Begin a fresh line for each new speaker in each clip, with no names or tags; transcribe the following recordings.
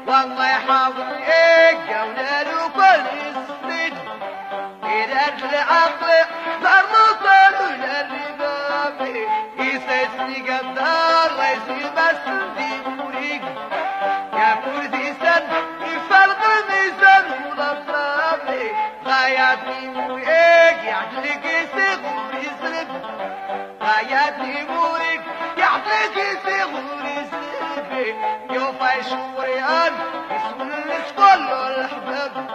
والله يحافظ اولاد وكل السنين يدرس العقل مرمطة للرباب يسسني قدار ليس بس ديوريك يا كردي سن يفرق الميزان مضبطابي غاياتي موريك يعجلك يسيغور يسرب غاياتي موريك يعجلك يسيغور يسرب يوفى شوريان يسوى الاسفل الحباب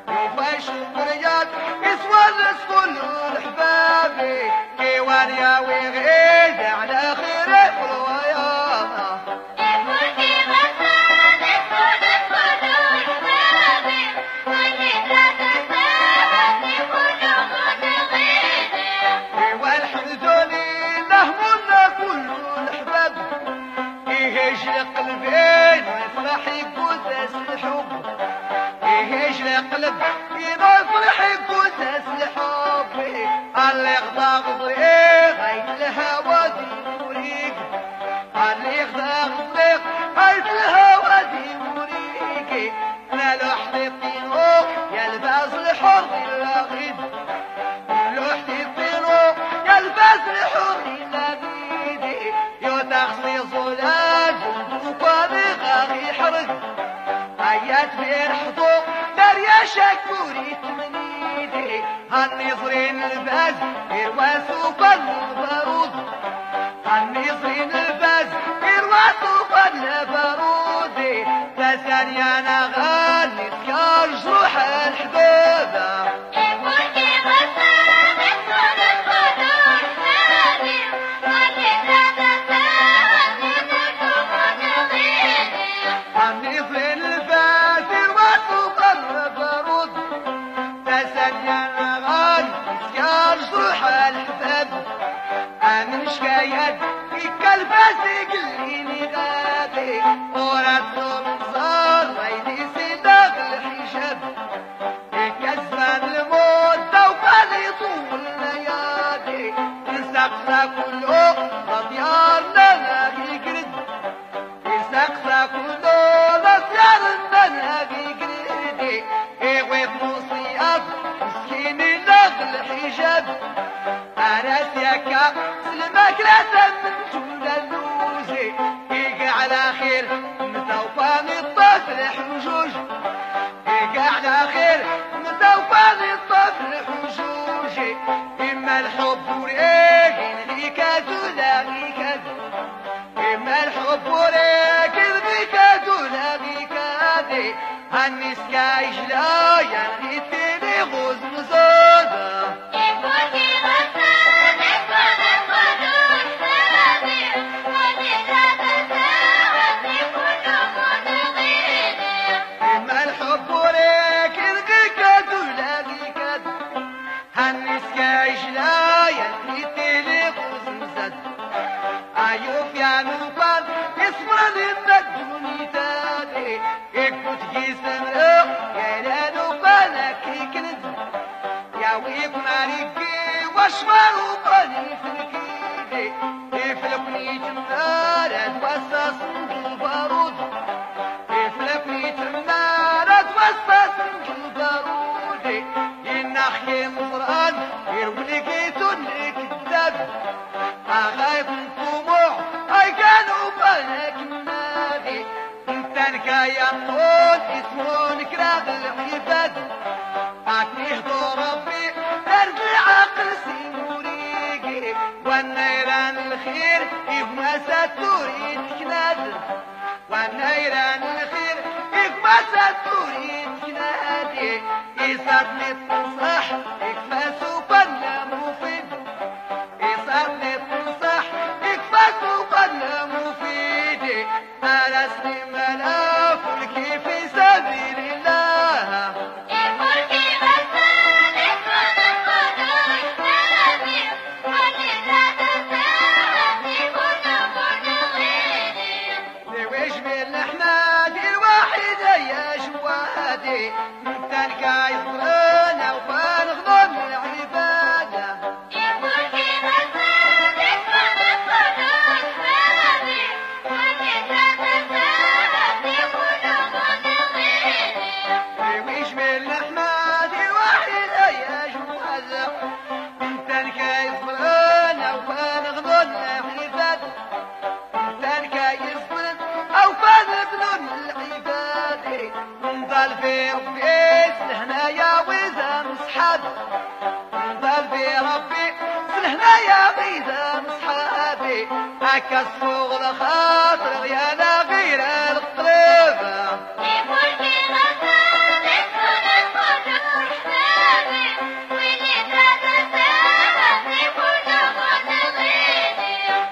يوفى شوريان يسوى الاسفل الحباب كيوان يا ويغيد على خير الروايانا قلبين يفرح يقول الحب قلب يفرح يقول الحب اللي يغضى غضريق هيت الهوى ديوريك اللي يغضى غضريق هيت الهوى ديوريك انا لوحدي الطينو يلبس الحر اللاغيد لوحدي الطينو يلبس الحر اللاغيد يتخصيص ولاد يحرق آيات بين حضور دريا شكوري تمنيدي هالنظرين الباز يرواسوا كل البارود هالنظرين الباز يرواسوا كل البارود تساني انا غالي سكار جروح الحبابة الباس يقليني غادي ورد صار ويدي سيداغ الحجاب يكسبان الموت وقال يطول ليالي يسقسى كله لطيارنا ناقي قرد يسقسى كله لطيارنا ناقي قرد يغويت مصياب مسكيني لاغ الحجاب انا سيكا سلمك لا تمنتو اللوزي يقع على خير متوفاني الطفل حجوج يقع على خير متوفاني الطفل حجوج إما الحب وريك ينهيك تلاقيك إما الحب وريك ينهيك تلاقيك هالنسكا يجلا ينهي تيني غوز مزودة أيوف يا نوفل يصبرني النجوني تاني يكبت جسم يا لا نوفلك يكنز يا ويكون عليكي واشمر وقالي فلكيدي يفلكني تمار اتوسس البارود يفلكني تمار اتوسس البارود ينخي مصران يرولي تونك الدب أغايب الطموح أي كانوا بالك النادي انتن كايا نقول اسمون كراغ العباد أكني هدو ربي ترجع عقل سيموريكي والنيران الخير يغمس تريد كناد والنيران الخير يغمس تريد كنادي يصدني التنصح يكفاسو بلا مفيد يصدني التنصح يكفاسو بلا مفيد أرسني ملاف الكيف في سبيل الله تلقى يصلنا وبنغضب العبادة ويش من الأحمد الواحد يا جوازة تلقى يصلنا وبنغضب العبادة تلقى يصلنا أو بنغضب العبادة نضل في ربي هنايا وإذا مصحاب نضل في ربي هنايا وإذا مصحابي هكا الصغر خاطر يا لا غير القريبة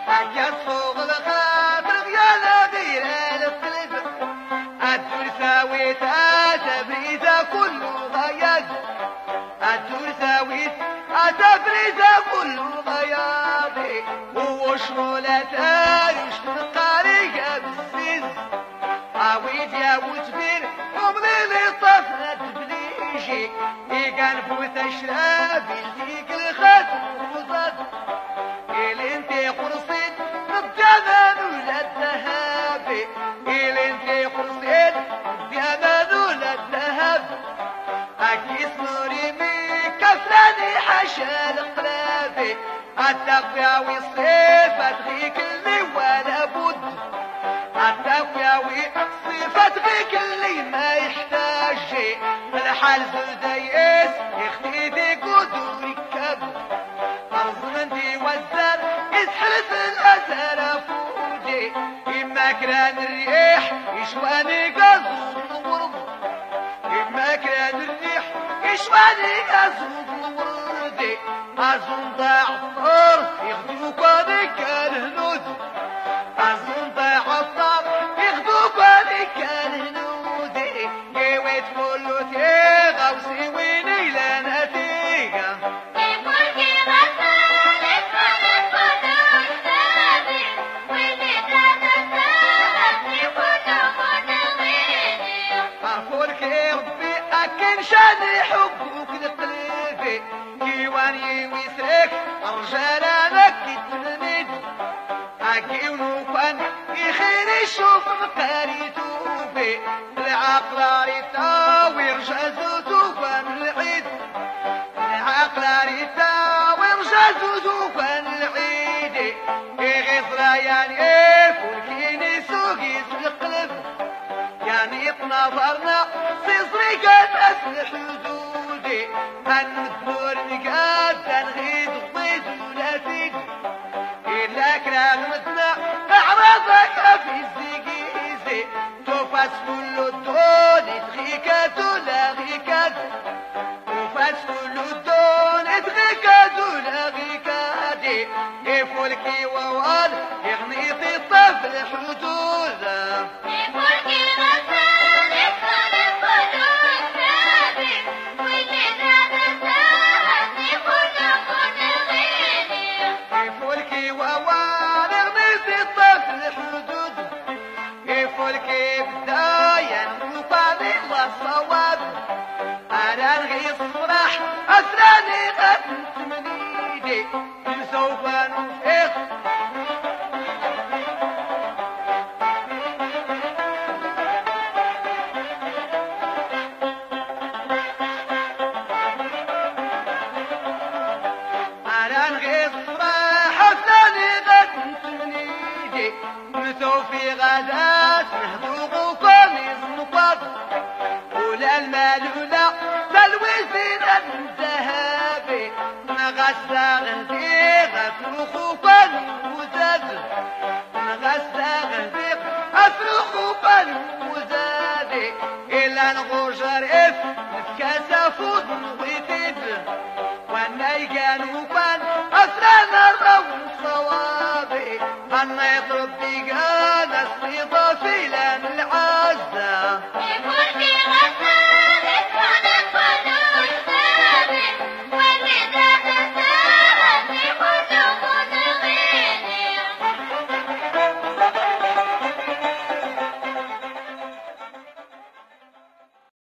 هكا الصغر خاطر يا لا غير القريبة الدور ساويت تبريزة كل غياز الدور ساويت تبريزة كل غياضي وشغلة تاريش قارية بالسيز عويد يا وتبير ومضيلي طفلة بليجي إيقان فوت أشرابي لديك الخاتم وزاد إلي انتي قرصين بالجمال ولا الذهبي إلي انتي قرصين بالجمال ولا الذهب أكيس نوري مي كفلاني حاشا القلابي التقوى والصفة تغيك اللي ولا بد التقوى والصفة تغيك اللي ما يحتاج الحال زلديس يختيدي قدو يكب أرزمنتي والزر يسحلف الأزر فوجي إما كران الريح يشواني قصود الورد إما كران الريح يشواني قصود الورد أظن ضاع الطار يخدوك هذيك الهنود أظن ضاع الطار يخدوك هذيك الهنود يويت كله تيغا وسيويني لنا تيغا شاني حبك لقلبي كيواني ويسرك رجالانك يتمنيد اكيونو كان يخير يشوف مقاريتو بي العقل ريتا ويرجازو توفان العيد العقل ريتا ويرجازو توفان العيد يغيظ يعني فولكيني سوقي القلب يعني نظرنا صيصري قد أسل حدودي هنمدور نقاد تنغيد الضيد ولا تيد إلا كرامتنا أعراضك في الزقيزي توفاس كل الدون يتغيكاد ولا غيكاد توفاس كل الدون يتغيكاد ولا غيكاد يفولكي ووال يغنيطي الطفل حدوده يفولكي بداية وطالي الصواب أنا نغي الصراح أسراني غد تمنيدي سوف نفيق أنا نغي الصراح أسراني غد تمنيدي في غدات نهضو قميص نقاط ولا المال ولا تلويزين الذهبي نغسى غدي غفلو فوت ويتد وانا يكانوا كان أسرنا الرب صوابي أنا يطرب بيقان أسري